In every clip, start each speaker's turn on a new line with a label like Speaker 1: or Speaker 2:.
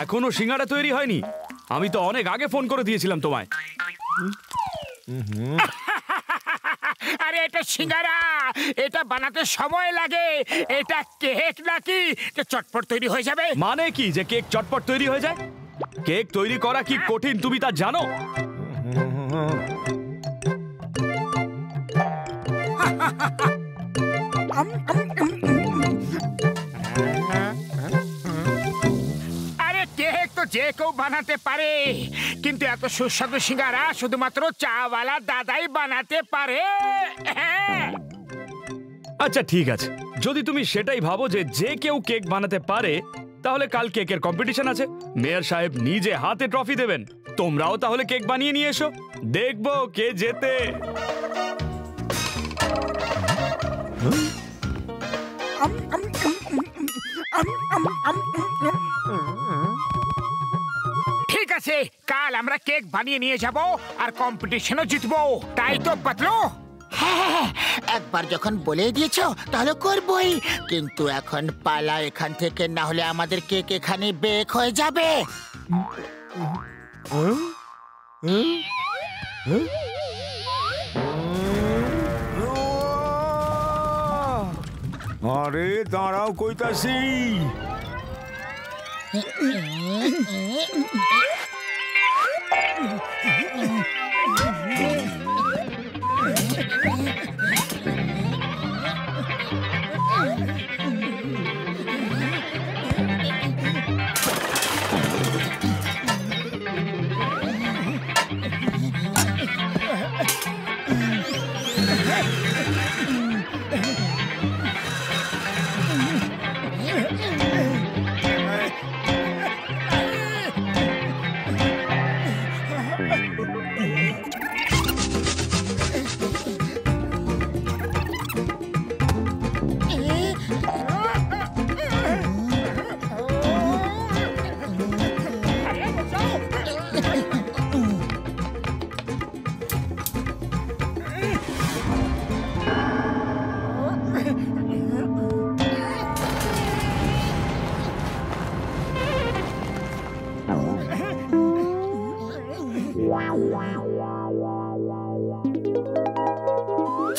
Speaker 1: এখনো সিঙ্গারা তৈরি হয়নি? আমি তো অনেক আগে ফোন করে দিয়েছিলাম তোমায়।
Speaker 2: আরে এটা সিঙ্গারা, এটা বানাতে সময় লাগে। এটা কেক নাকি যে চটপট তৈরি হয়ে যাবে?
Speaker 1: মানে কি যে কেক চটপট তৈরি হয়ে যায়? কেক তৈরি করা কি কঠিন তুমি তা জানো?
Speaker 2: আরে কেক তো যে কেউ বানাতে পারে, কিন্তু এত সুস্বাদু সিঙ্গারা শুধুমাত্র চাওয়ালা দাদাই বানাতে পারে।
Speaker 1: আচ্ছা ঠিক আছে, যদি তুমি সেটাই ভাবো যে যে কেউ কেক বানাতে পারে, তাহলে কাল কেকের কম্পিটিশন আছে। মেয়র সাহেব নিজে হাতে ট্রফি দেবেন। তোমরাও তাহলে কেক বানিয়ে নিয়ে এসো, দেখবো কে জেতে।
Speaker 2: ঠিক আছে, কাল আমরা কেক বানিয়ে নিয়ে যাব আর কম্পিটিশনও জিতবো, তাই তো পাতলু?
Speaker 3: হ্যাঁ, একবার যখন বলে দিয়েছো তাহলে করবই, কিন্তু এখন পালা এখান থেকে, না হলে আমাদের কেক এখানে বেক হয়ে যাবে।
Speaker 4: আরে দাঁড়াও, কইতাছি।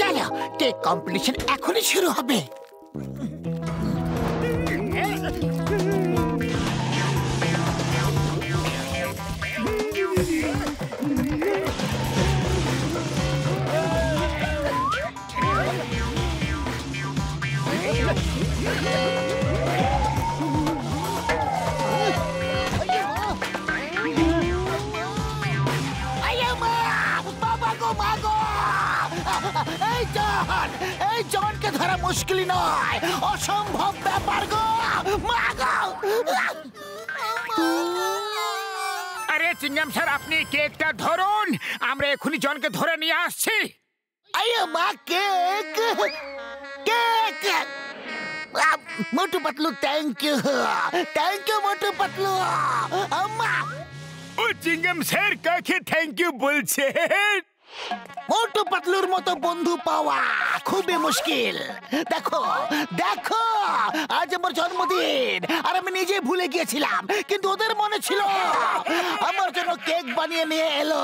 Speaker 3: চলো, কেক কম্পিটিশন এখনই শুরু হবে। এই জনকে ধরা মুশকিল নয়, অসম্ভব ব্যাপার গো।
Speaker 2: আরে চিংগাম স্যার, আপনি কেকটা ধরুন, আমরা এখনই জনকে ধরে নিয়ে আসছি।
Speaker 3: আরে মা, cake cake. Motu Patlu, thank you Motu Patlu. আম্মা,
Speaker 2: ও চিংগাম স্যার কাকে থ্যাংক ইউ বলছে?
Speaker 3: মোটু পাতলুর মতো বন্ধু পাওয়া খুবই মুশকিল। দেখো দেখো, আজ আমার জন্মদিন আর আমি নিজে ভুলে গিয়েছিলাম, কিন্তু ওদের মনে ছিল। আমার জন্য কেক বানিয়ে নিয়ে এলো।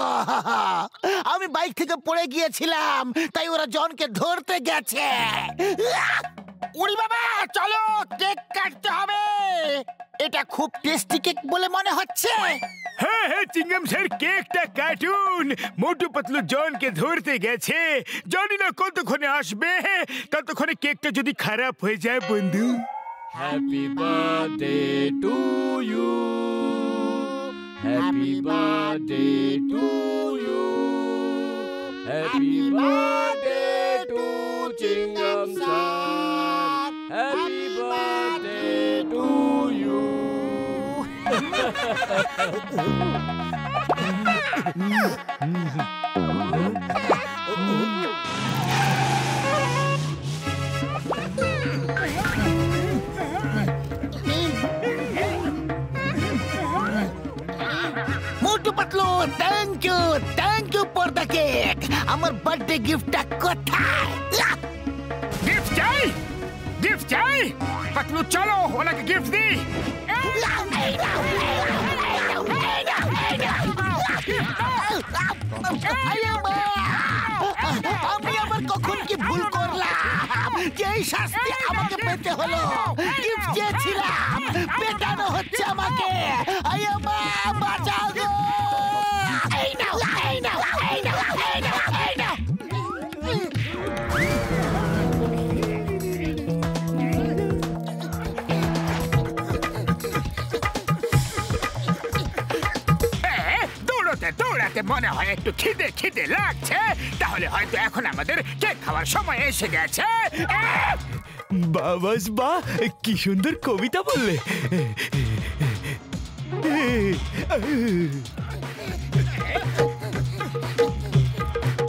Speaker 3: আমি বাইক থেকে পড়ে গিয়েছিলাম, তাই ওরা জনকে ধরতে গেছে।
Speaker 2: উড়ি বাবা, চলো কেক কাটতে হবে।
Speaker 3: এটা খুব টেস্টি কেক বলে মনে হচ্ছে।
Speaker 2: হ্যাঁ হ্যাঁ চিংগাম স্যার, কেকটা কাটুন। মোটু পাতলু জনকে ধরতে গেছে, জানি না কতক্ষণে আসবে। ততক্ষণে কেকটা যদি খারাপ হয়ে যায় বন্ধু।
Speaker 5: Happy birthday to you, happy birthday to you, happy birthday to Chingam sir, happy birthday to you.
Speaker 3: Motu Patlu, thank you for the cake. আমার বার্থডে গিফটটা কোথায়?
Speaker 2: গিফট চাই, গিফট চাই। পাতলু চলো, ওনাকে গিফট দিই।
Speaker 3: আমি আবার কখন কি ভুল করলাম যে এই শাস্তি আমাকে পেতে হলো? গিফট চেয়েছিলাম, পেটানো হচ্ছে আমাকে। আয়া মা, বাঁচাও গো! এই নাও, এই নাও, এই নাও, এই নাও, এই নাও।
Speaker 2: দৌড়াতে দৌড়াতে মনে হয় একটু খিদে খিদে লাগছে, তাহলে হয়তো এখন আমাদের কেক খাওয়ার সময় এসে গেছে।
Speaker 6: বাবাস বা, কি সুন্দর কবিতা বললে।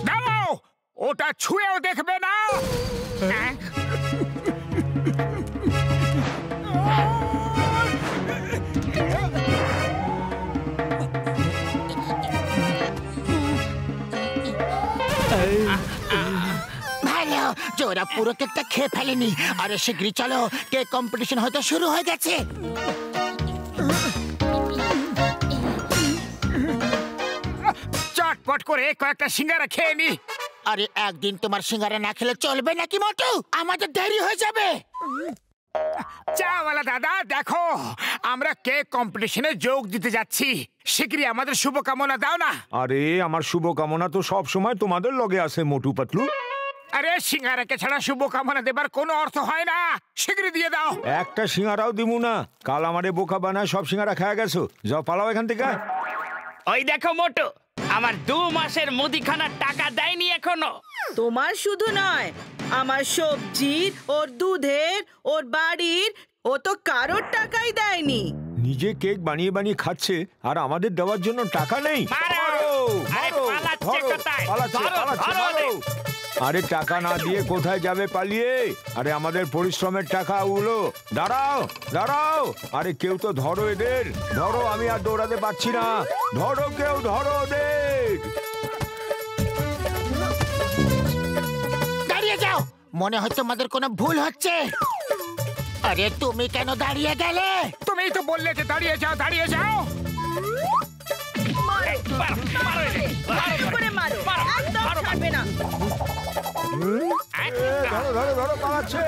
Speaker 2: দাঁড়াও, ওটা ছুঁয়েও দেখবে না।
Speaker 3: ভালো যে ওরা পুরো কেকটা খেয়ে ফেলেনি। আরে শীঘ্রই চলো, কেক কম্পিটিশন হয়তো শুরু হয়ে গেছে।
Speaker 2: চটপট করে কয়েকটা সিঙ্গারা খেয়ে নি।
Speaker 3: আরে একদিন তোমার সিঙ্গারা না খেলে চলবে নাকি মোটু? আমাদের দেরি হয়ে যাবে।
Speaker 2: চাওয়ালা দাদা, দেখো আমরা কেক কম্পিটিশনে যোগ দিতে যাচ্ছি, শীঘ্রই আমাদের শুভকামনা দাও না।
Speaker 4: আরে আমার শুভকামনা তো সব সময় তোমাদের লগে আছে মোটু পাতলু।
Speaker 2: আরে সিঙ্গারাকে ছাড়া শুভকামনা দেবার কোনো অর্থ হয় না, শীঘ্রই দিয়ে দাও।
Speaker 4: একটা সিঙ্গারাও দিমু না, কাল আমারে বোকা বানায় সব সিঙ্গারা খায়া গেছো। যাও পালাও এখান থেকে।
Speaker 1: ওই দেখো মোটু, আমার 2 মাসের মুদিখানার টাকা দেয়নি এখনো।
Speaker 7: তোমার শুধু নয়, আমার সবজির, ওর দুধের, ওর বাড়ির, ও তো কারোর টাকাই দেয়নি।
Speaker 4: নিজে কেক বানিয়ে বানিয়ে খাচ্ছে আর আমাদের দেওয়ার জন্য টাকা নেই।
Speaker 2: মারো! আরে পালাচ্ছে কোথায়? ধরো, ধরো ওদের।
Speaker 4: আরে টাকা না দিয়ে কোথায় যাবে পালিয়ে? আরে আমাদের পরিশ্রমের টাকা ওগুলো। দাঁড়াও দাঁড়াও, আরে কেউ তো ধরো এদের, ধরো, আমি আর দৌড়াতে পারছি না। ধরো কেউ, ধরো ওদের।
Speaker 3: দাঁড়িয়ে যাও, মনে হয় তোমাদের কোনো ভুল হচ্ছে। আরে তুমি কেন দাঁড়িয়ে গেলে?
Speaker 2: তুমিই তো বললে যে দাঁড়িয়ে যাও, দাঁড়িয়ে যাও।
Speaker 7: ভালো করে মারো, একদম ছাড়বে না।
Speaker 4: ধরো ধরো ধরো, পালাচ্ছে।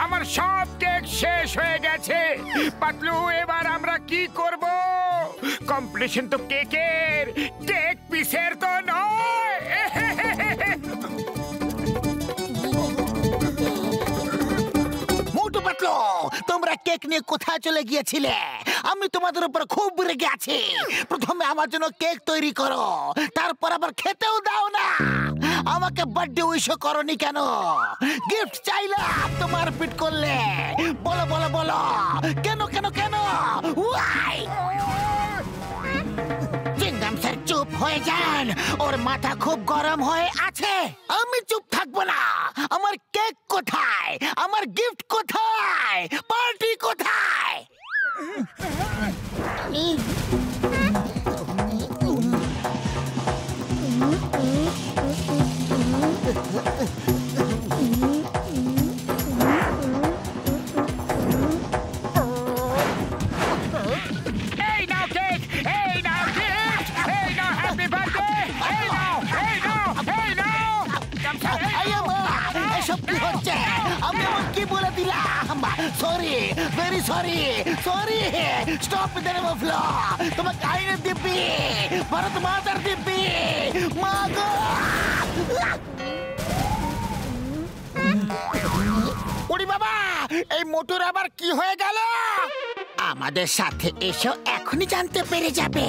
Speaker 2: আমার সব কেক শেষ হয়ে গেছে। পাতলু, এবার আমরা কি করব? কম্পিটিশন তো কেকের, কেক পিসের তো নয়।
Speaker 3: মোটু পাতলু, তোমরা কেক নিয়ে কোথায় চলে গিয়েছিলে? আমি তোমাদের উপর খুব রেগে আছি। প্রথমে আমার জন্য কেক তৈরি করো, তারপর আবার খেতেও দাও না। আমাকে বার্থডে উইশও করনি কেন? গিফট চাইলাম, তোমার পিট করলে। বলো বলো বলো, কেন কেন কেন? ওয়াই! চিংগাম স্যার চুপ হয়ে যান, ওর মাথা খুব গরম হয়ে আছে। আমি চুপ থাকবো না। আমার কেক কোথায়? আমার গিফট কোথায়? পার্টি কোথায়?
Speaker 2: এই নাও কেক, এই নাও গিফট, এই নাও হ্যাপি বার্থডে, এই নাও, এই নাও, এই নাও।
Speaker 3: এসব কি হচ্ছে? আমি এমন কি বলে দিলাম? Sorry, very sorry, sorry. Stop with the name of law. তোমাকে আইনের দিব্যি, ভারত মাতার দিব্যি। মা গো! ওরে বাবা, এই মোটর আবার কি হয়ে গেল? আমাদের সাথে এসো, এখনই জানতে পেরে যাবে।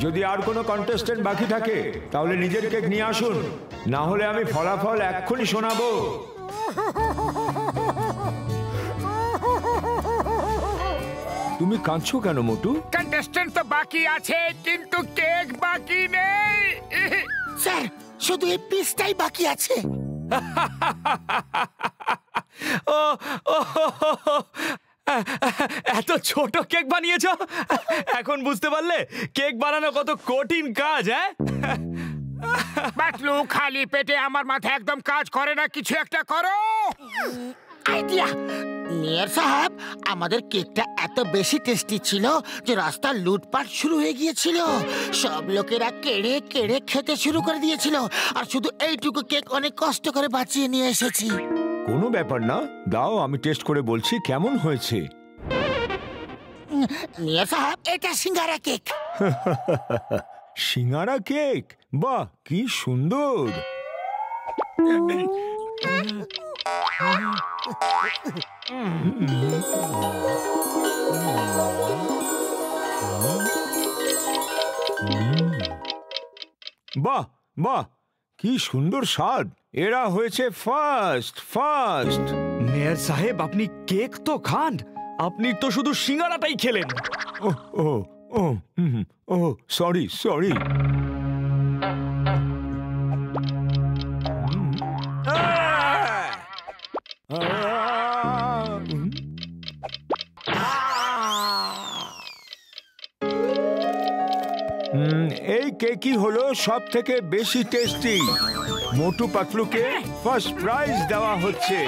Speaker 4: যদি আর কোনো কন্টেস্টেন্ট বাকি থাকে তাহলে নিজের কেক নিয়ে আসুন, না হলে আমি ফলাফল এক্ষুনি শোনাবো। তুমি কাঁদছো কেন মোটু?
Speaker 2: কন্টেস্টেন্ট তো বাকি আছে, কিন্তু কেক বাকি নেই।
Speaker 3: স্যার, শুধু এই পিসটাই বাকি আছে।
Speaker 1: ও ও, এত ছোট কেক বানিয়েছো? এখন বুঝতে পারলে কেক বানানো কত কঠিন কাজ? হ্যাঁ,
Speaker 2: পাতলু, খালি পেটে আমার মাথা একদম কাজ করে না, কিছু একটা করো।
Speaker 3: আইডিয়া! মেয়র সাহেব, আমাদের কেকটা এত বেশি টেস্টি ছিল যে রাস্তা লুটপাট শুরু হয়ে গিয়েছিল। সব লোকেরা কেড়ে কেড়ে খেতে শুরু করে দিয়েছিল, আর শুধু এইটুকু কেক অনেক কষ্ট করে বাঁচিয়ে নিয়ে এসেছি।
Speaker 4: কোনো ব্যাপার না, দাও আমি টেস্ট করে বলছি কেমন হয়েছে।
Speaker 3: মেয়র সাহেব, এটা সিঙ্গারা কেক।
Speaker 4: সিঙ্গারা কেক? বাহ, কি সুন্দর। বাহ বাহ, কি সুন্দর স্বাদ। এরা হয়েছে ফার্স্ট ফার্স্ট।
Speaker 1: মেয়র সাহেব, আপনি কেক তো খান, আপনি তো শুধু সিঙ্গারাটাই খেলেন।
Speaker 4: ও ও ও ও সরি সরি। এই কেকই হলো সব থেকে বেশি টেস্টি। মোটু পাতলুকে ফার্স্ট প্রাইজ দেওয়া হচ্ছে।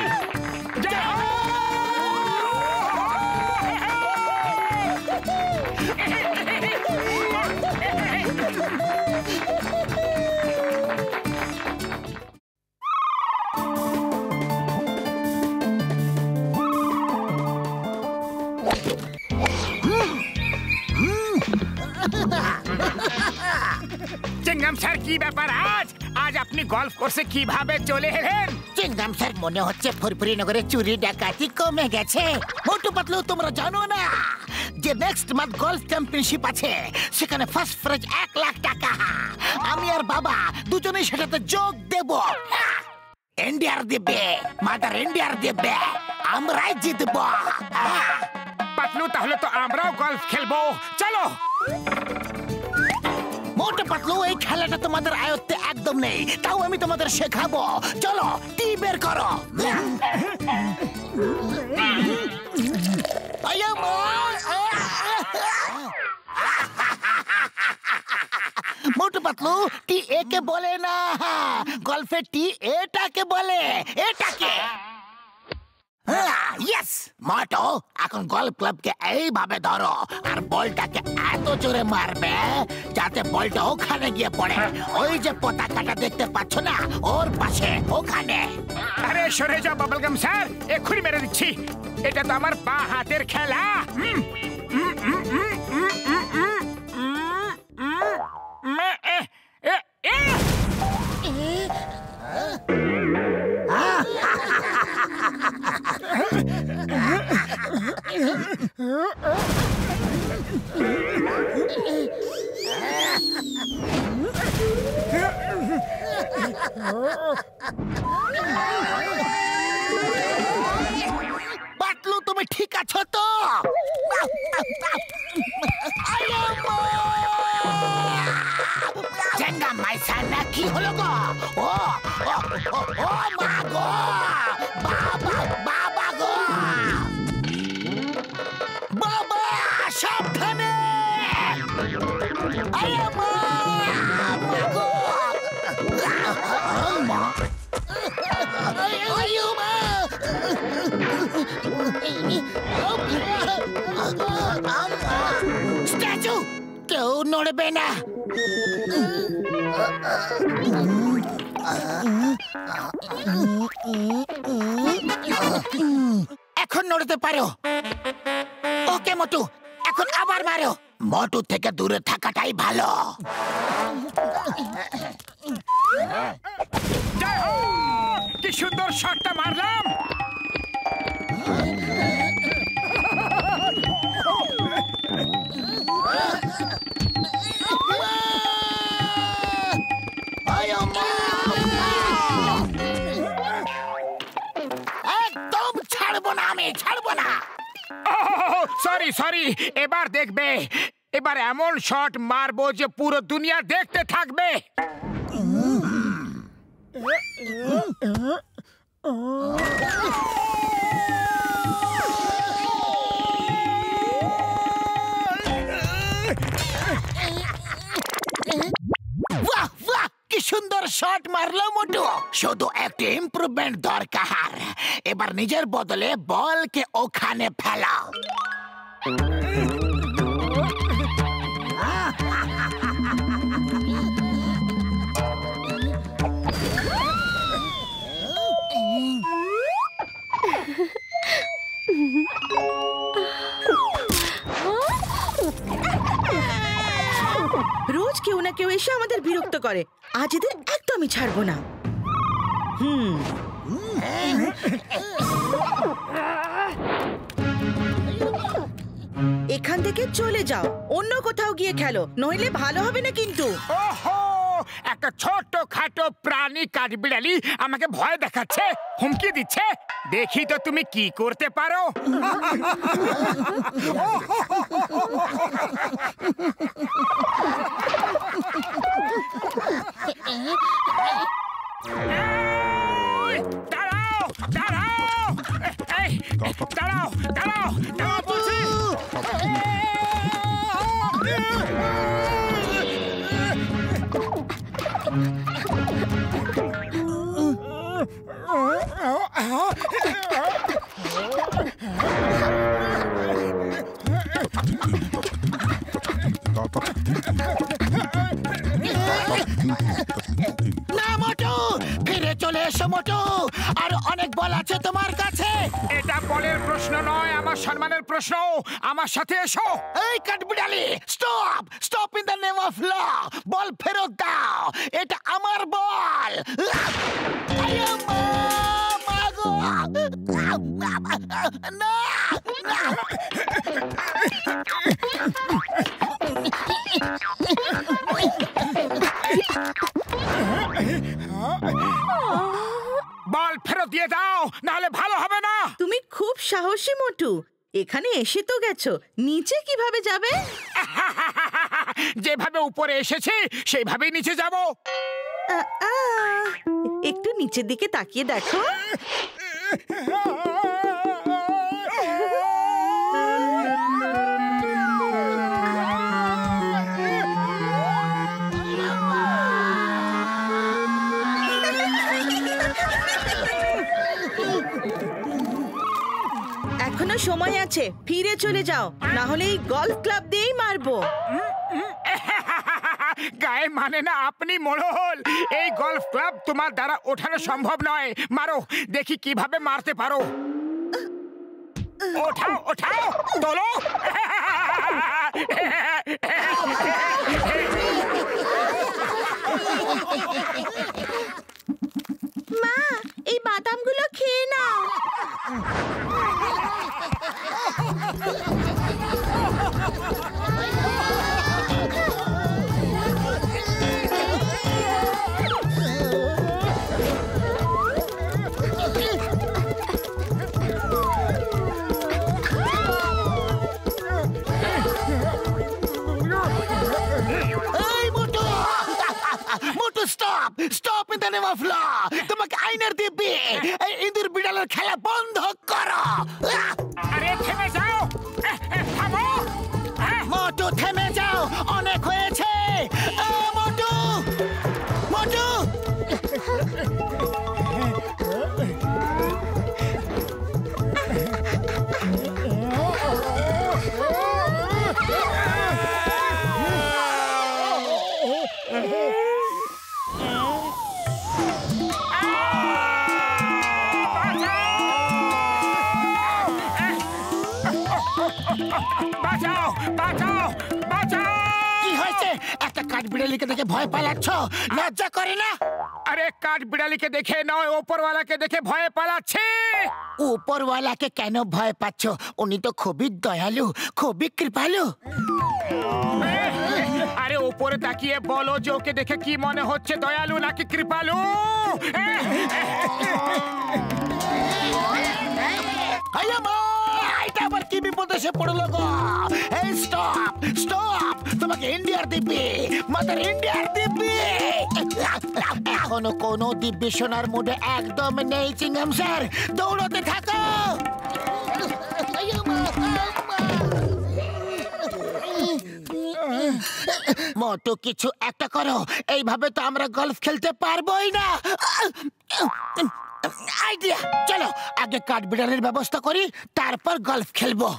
Speaker 2: চিংগাম স্যার, কি ব্যাপার আজ? আজ আপনি গলফ কোর্সে কিভাবে চলে এলেন?
Speaker 3: চিংগাম স্যার, মনে হচ্ছে ফুরফুরি নগরে চুরি ডাকাতি কমে গেছে। মোটু পাতলু, তোমরা জানো না যে নেক্সট মান্থ গলফ চ্যাম্পিয়নশিপ আছে? সেখানে ফার্স্ট প্রাইজ 1 লাখ টাকা। আমি আর বাবা দুজনেই সেটাতে যোগ দেব। ইন্ডিয়ার দিবে, মাদার ইন্ডিয়ার দিবে, আমরাই জিতবো।
Speaker 2: পাতলু, তাহলে তো আমরাও গলফ খেলবো, চলো।
Speaker 3: মোটু পাতলু, এই খেলাটা তোমাদের আয়ত্তে একদম নেই, তাও আমি তোমাদের শেখাবো। চলো, টি বের করো। মোটু পাতলু, টি এ কে বলে না, গল্ফে টি এটাকে বলে। এটাকে ইয়েস মোটু, এখন গল্ফ ক্লাবকে এইভাবে ধরো আর বলটাকে এত জোরে মারবে যাতে বলটা ওখানে গিয়ে পড়ে। ওই যে পতাকাটা দেখতে পাচ্ছ না, ওর পাশে, ওখানে।
Speaker 2: আরে সরে যাও বাবলগাম স্যার, এক্ষুনি মেরে দিচ্ছি। এটা তো আমার বা হাতের খেলা।
Speaker 3: পাতলু, তুমি ঠিক আছো তো? চেঙ্গা মাইসা না, কি হলো গো? ও ও ও ও মা গো, বাবা বাবা গো, বাবা সাবধানে। আরে মা, মা গো, মা, আয়ো মা। স্ট্যাচু, কেউ নড়বে না। এখন নড়তে পারো। ওকে মোটু, এখন আবার মারো। মোটু থেকে দূরে থাকাটাই ভালো।
Speaker 2: কি সুন্দর শটটা মারলাম।
Speaker 3: একদম ছাড়বো না, আমি ছাড়বো না।
Speaker 2: সরি সরি, এবার দেখবে, এবার এমন শট মারবো যে পুরো দুনিয়া দেখতে থাকবে।
Speaker 3: বাহ বাহ, কি সুন্দর শট মারলো মোটু। শুধু একটু ইমপ্রুভমেন্ট দরকার। এবার নিজের বদলে বলকে ওখানে ফেলাও।
Speaker 7: রোজ কেউ না কেউ এসে আমাদের বিরক্ত করে, আজ এদের একদমই ছাড়বো না। এখান থেকে চলে যাও, অন্য কোথাও গিয়ে খেলো, নইলে ভালো হবে না কিন্তু।
Speaker 2: ওহো, একটা ছোট খাটো প্রাণী কাঠবিড়ালি আমাকে ভয় দেখাচ্ছে, হুমকি দিচ্ছে। দেখি তো তুমি কি করতে পারো। দাঁড়াও দাঁড়াও, এই, দাঁড়াও দাঁড়াও দাঁড়াও বলছি।
Speaker 3: না মোটু, ফিরে চলে এসো মোটু, আর অনেক বল আছে তোমার কাছে।
Speaker 2: এটা বলের প্রশ্ন নয়, আমার সম্মানের প্রশ্ন। আমার সাথে এসো।
Speaker 3: এই কাঠবিড়ালি, stop stop in the name of law. Ball ফেরত দাও, এটা আমার বল। না
Speaker 2: বল ফেরত দিয়ে দাও, নাহলে ভালো হবে না।
Speaker 7: তুমি খুব সাহসী মোটু, এখানে এসে তো গেছো, নিচে কিভাবে যাবে?
Speaker 2: যেভাবে উপরে এসেছি সেইভাবেই নিচে যাব।
Speaker 7: একটু নিচের দিকে তাকিয়ে দেখো। এখনো সময় আছে, ফিরে চলে যাও, না হলে এই গলফ ক্লাব দিয়েই মারবো।
Speaker 2: গায়ে মানে না আপনি মোড়ল। এই গলফ ক্লাব তোমার দ্বারা ওঠানো সম্ভব নয়। মারো, দেখি কিভাবে মারতে পারো। ওঠাও ওঠাও, তোলো।
Speaker 7: মা, এই বাদামগুলো খেয়ে নাও।
Speaker 3: Motu, stop stop in the name of law. তোমাকে আইনের দিব্যি এই ইঁদুর বিড়ালের খেলা বন্ধ করো।
Speaker 2: আরে থেমে যাও, থামো।
Speaker 3: মোটু থেমে যাও, অনেক হয়েছে। মোটু মোটু,
Speaker 2: বাঁচাও বাঁচাও বাঁচাও।
Speaker 3: কি হয়েছে? একটা কাঠবিড়ালিকে দেখে ভয় পালাচ্ছ, লজ্জা করে না?
Speaker 2: আরে কাঠবিড়ালিকে দেখে নয়, ওপরওয়ালাকে দেখে ভয় পালাচ্ছে।
Speaker 3: উপরওয়ালাকে কেন ভয় পাচ্ছ? উনি তো খুবই দয়ালু, খুবই কৃপালু।
Speaker 2: আরে উপরে তাকিয়ে বলো যে ওকে দেখে কি মনে হচ্ছে, দয়ালু নাকি কৃপালু?
Speaker 3: এটা আবার কি বিপদ এসে পড়লো গো? এই স্টপ স্টপ, তোমাকে ইন্ডিয়ার দিব্যি, মাদার ইন্ডিয়ার দিব্যি। এখনো কোনো দিব্যি শোনার মুডে একদম নেই চিংগাম স্যার, দৌড়তে থাকো। মোটু কিছু একটা করো, এইভাবে তো আমরা গলফ খেলতে পারবোই না। আইডিয়া, চলো আগে কাঠবিড়ালির ব্যবস্থা করি, তারপর গলফ খেলবো।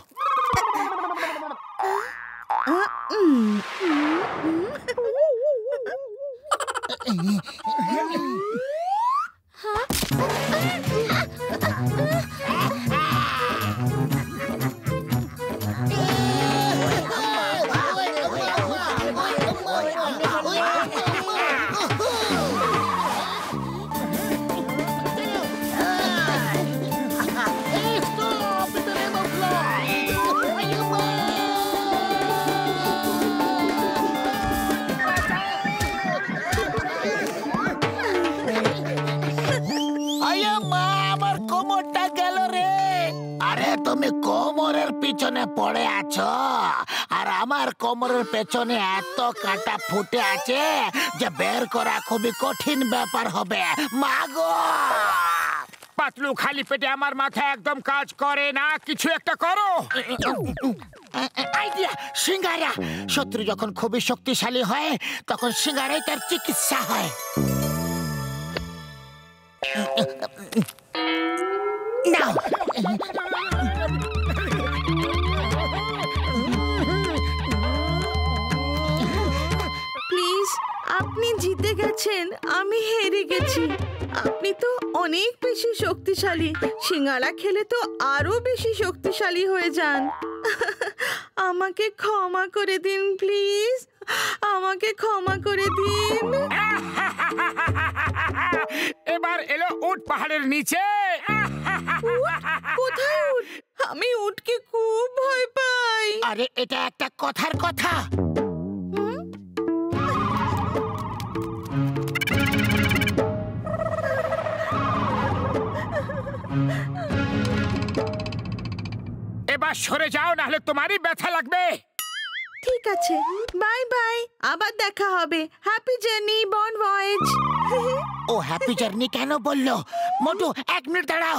Speaker 3: তুমি কোমরের পিছনে পড়ে আছো, আর আমার কোমরের পেছনে এত কাটা ফুটে আছে যে বের করা খুবই কঠিন ব্যাপার হবে। মাগো
Speaker 2: পাতলু, খালি পেটে আমার মাথা একদম কাজ করে না, কিছু একটা করো।
Speaker 3: আইডিয়া, সিঙ্গারা। শত্রু যখন খুবই শক্তিশালী হয় তখন সিঙ্গারাই তার চিকিৎসা হয়। নাও।
Speaker 7: প্লিজ, আপনি জিতে গেছেন, আমি হেরে গেছি। আপনি তো অনেক বেশি শক্তিশালী, সিঙ্গারা খেলে তো আরো বেশি শক্তিশালী হয়ে যান। আমাকে ক্ষমা করে দিন প্লিজ, আমাকে ক্ষমা করে দিন।
Speaker 2: এবার এলো উট পাহাড়ের নিচে।
Speaker 7: কোথায় উট? আমি উটকে খুব ভয় পাই।
Speaker 3: আরে এটা একটা কথার কথা।
Speaker 2: এবার সরে যাও, নাহলে তোমারই ব্যথা লাগবে।
Speaker 7: ঠিক আছে, বাই বাই, আবার দেখা হবে। হ্যাপি জার্নি, বন ভয়েজ।
Speaker 3: ও হ্যাপি জার্নি কেন বললো? মোটু 1 মিনিট দাঁড়াও।